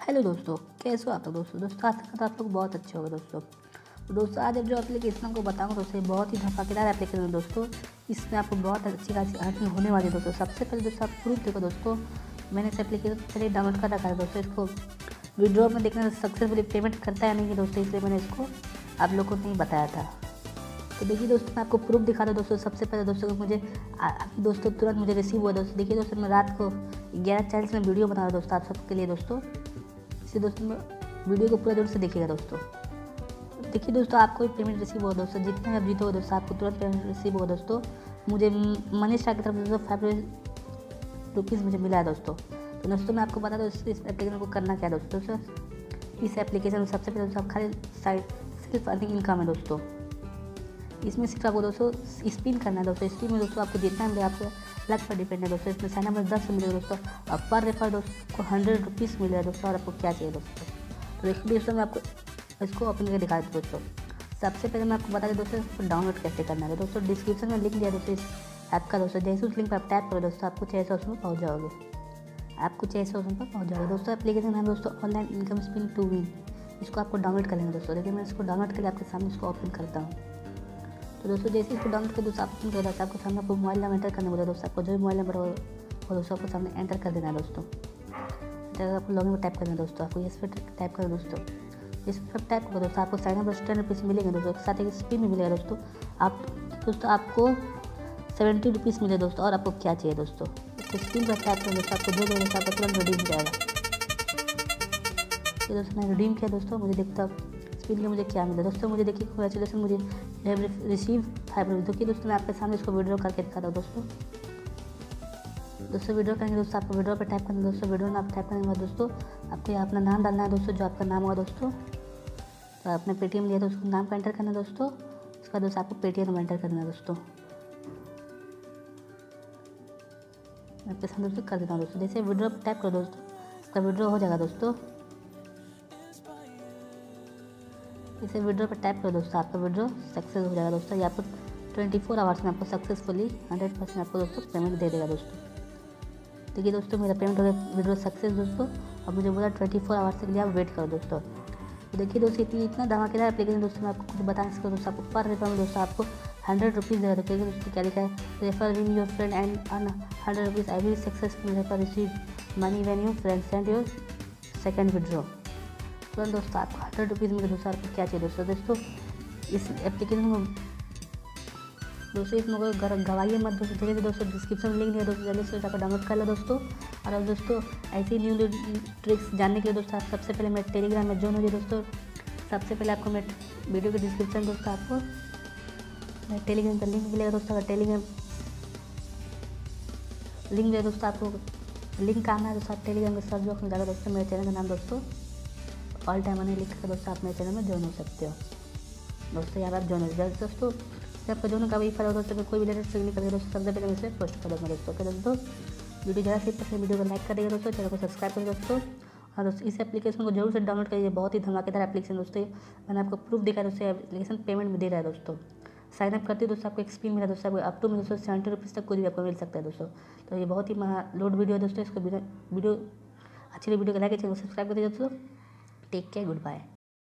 Hello दोस्तों, कैसे हो आप लोग। दोस्तों आशा करता आप लोग बहुत अच्छे होंगे दोस्तों। तो दोस्तों आज जो एप्लीकेशन को बताऊंगा दोस्तों, बहुत ही धमाकेदार एप्लीकेशन है दोस्तों। इसमें आपको बहुत अच्छी खासी अर्निंग होने वाली है दोस्तों। सबसे पहले दोस्तों आप प्रूफ देखो दोस्तों, मैंने इस एप्लीकेशन पहले डाउनलोड कर रखा है दोस्तों। इसको विड्रॉ में देखना सक्सेसफुली पेमेंट करता है नहीं है दोस्तों, इसलिए मैंने इसको आप लोग को नहीं बताया था। तो देखिए दोस्तों, मैं आपको प्रूफ दिखा दूँ दोस्तों। सबसे पहले दोस्तों मुझे दोस्तों तुरंत मुझे रिसीव हुआ दोस्तों। देखिए दोस्तों, मैं रात को 11:40 में वीडियो बना रहा दोस्तों आप सबके लिए दोस्तों। इसे दोस्तों मैं वीडियो को पूरा जोर से देखिएगा दोस्तों। देखिए दोस्तों, आपको पेमेंट रिसीव होगा दोस्तों। जितने आप जीतो दोस्तों, आपको तुरंत पेमेंट रिसीव होगा दोस्तों। मुझे मनी स्टार की तरफ दोस्तों 5 रुपीज़ मुझे मिला है दोस्तों। तो दोस्तों मैं आपको बता दूँ इस एप्लीकेशन को करना क्या है दोस्तों। इस एप्लीकेशन में सबसे पहले दोस्तों आप खाली सिर्फ अर्निंग इनकम है दोस्तों। इसमें सिर्फ आपको दोस्तों स्पिन करना है दोस्तों। स्पिन में दोस्तों आपको जितना मिले आपको लक पर डिपेंड है दोस्तों। इसमें साइना में 10 मिलेगा दोस्तों और पर रेफर दोस्तों को 100 रुपीज़ मिलेगा दोस्तों। और आपको क्या चाहिए दोस्तों, तो देखिए दोस्तों मैं आपको इसको ओपन करके दिखा देता दोस्तों। सबसे पहले मैं आपको बता दें दोस्तों इसको डाउनलोड कैसे करना है दोस्तों। डिस्क्रिप्शन में लिंक दिया दोस्तों इस ऐप का दोस्तों। जैसे उस लिंक पर आप टैप करो दोस्तों, आपको 600 उसमें पहुँच जाओगे। आपको 600 उसमें पर पहुँच जाओगे दोस्तों। एप्लीकेशन है दोस्तों online income spin to win. इसको आपको डाउनलोड कर लेना दोस्तों। देखिए मैं इसको डाउनलोड करके आपके सामने इसको ओपन करता हूँ। तो दोस्तों जैसे इसको डाउनलोड कर दोस्तों आप कर दोस्तों, आपको सामने आपको मोबाइल नंबर एंटर करना बोला दोस्तों। आपको जो मोबाइल नंबर हो वो दोस्तों आपको सामने एंटर कर देना है दोस्तों। जब आपको लॉगिन में टैप करना है दोस्तों, आपको इस पर टैप करना दोस्तों। इस पर टैप करो दोस्तों, आपको साइन अप 10 रुपीज़ मिलेंगे दोस्तों। साथ ही स्पिन भी मिलेगा दोस्तों। आपको 70 रुपीज़ मिले दोस्तों। और आपको क्या चाहिए दोस्तों, तो स्पिन पर टैप करें दोस्तों। आपको जो दोस्तों आपको तुरंत रिडीम हो जाएगा। तो दोस्तों मैं रिडीम किया दोस्तों, मुझे देखता स्पिन के मुझे क्या मिला दोस्तों। मुझे देखिए कंग्रेचुलेसन, मुझे रिसीव 5 रुपीज़। देखिए दोस्तों मैं आपके सामने इसको विड्रॉ करके दिखाता हूँ दोस्तों। विड्रॉ करेंगे दोस्तों, आपको विड्रॉ पर टैप करना है दोस्तों। विड्रॉ में आप टैप करने के बाद दोस्तों आपको अपना नाम डालना है दोस्तों, जो आपका नाम होगा दोस्तों। तो आपने पेटीएम लिया तो उसको नाम का एंटर करना है दोस्तों। उसके बाद दोस्तों आपको पेटीएम नंबर एंटर करना है दोस्तों। मैं आपके सामने दोस्तों कर देता हूँ दोस्तों। जैसे विड्रॉ पर टैप करो दोस्तों, आपका विड्रॉ हो जाएगा दोस्तों। इसे विड्रॉ पर टैप करो दोस्तों, आपका विड्रॉ सक्सेस हो जाएगा दोस्तों। ये आपको 24 आवर्स में आपको सक्सेसफुली 100% आपको दोस्तों पेमेंट दे देगा दोस्तों। देखिए दोस्तों मेरा पेमेंट हो गया विड्रॉ सक्सेस दोस्तों। अब मुझे बोला 24 आवर्स के लिए आप वेट करो दोस्तों। तो देखिए दोस्तों इतना धमाकेदार एप्लीकेशन दोस्तों, मैं आपको कुछ बता नहीं सकता दोस्तों। आपको पर रेफर में दोस्तों आपको 100 रुपीज़ देगा दोस्तों। क्या लिखा है, refer win your friend and earn 100 rupees. I will successful refer receive money when you friend send your second withdraw. तुरंत दोस्तों आपको 100 रुपीज़ मिले दोस्तों। आपको क्या चाहिए दोस्तों इस एप्लीकेशन को दोस्तों इसमें कोई गवाइए मत दोस्तों। जल्दी दोस्तों डिस्क्रिप्शन में लिंक दिया दोस्तों, जल्दी से जाकर डाउनलोड कर लो दोस्तों। और दोस्तों ऐसी न्यू ट्रिक्स जानने के लिए दोस्तों आप सबसे पहले मेरे टेलीग्राम में ज्वाइन हो जाइए दोस्तों। सबसे पहले आपको मैं वीडियो के डिस्क्रिप्शन दोस्तों आपको मेरे टेलीग्राम का लिंक मिलेगा दोस्तों। अगर टेलीग्राम लिंक दिया दोस्तों, आपको लिंक का आना है दोस्तों। आप टेलीग्राम के सर्च बॉक्स में जाकर दोस्तों मेरे चैनल का नाम दोस्तों ऑल टाइम मनी लिख कर दोस्तों आप मेरे चैनल में ज्वाइन हो सकते हो दोस्तों। यहाँ पर आप ज्वाइन हो जाए दोस्तों। जब आपका ज्वाइन का वही फायदा दोस्तों, कोई भी लेटेस्ट नहीं करेगा दोस्तों, सबसे पहले मैं इसे पोस्ट कर दूँगा दोस्तों। तो दोस्तों वीडियो ज़्यादा से पसंद वीडियो को लाइक करिएगा दोस्तों, चैनल को सब्सक्राइब करिए दोस्तों। और दोस्तों इस एप्लीकेशन को जरूर से डाउनलोड करिए, बहुत ही धमाकेदार एप्लीकेशन दोस्तों। मैंने आपको प्रूफ दिखा दोस्तों, एप्लीकेशन पेमेंट में दे रहा है दोस्तों। साइन अप करते दोस्तों आपको एक्सपीरियंस मिला दोस्तों। आपको अप टू में दोस्तों 70 रुपीज़ तक कुछ भी आपको मिल सकता है दोस्तों। तो ये बहुत ही लोड वीडियो है दोस्तों। इसको वीडियो अच्छी वीडियो को लाइक चैनल को सब्सक्राइब कर दीजिए दोस्तों। Take care, good bye.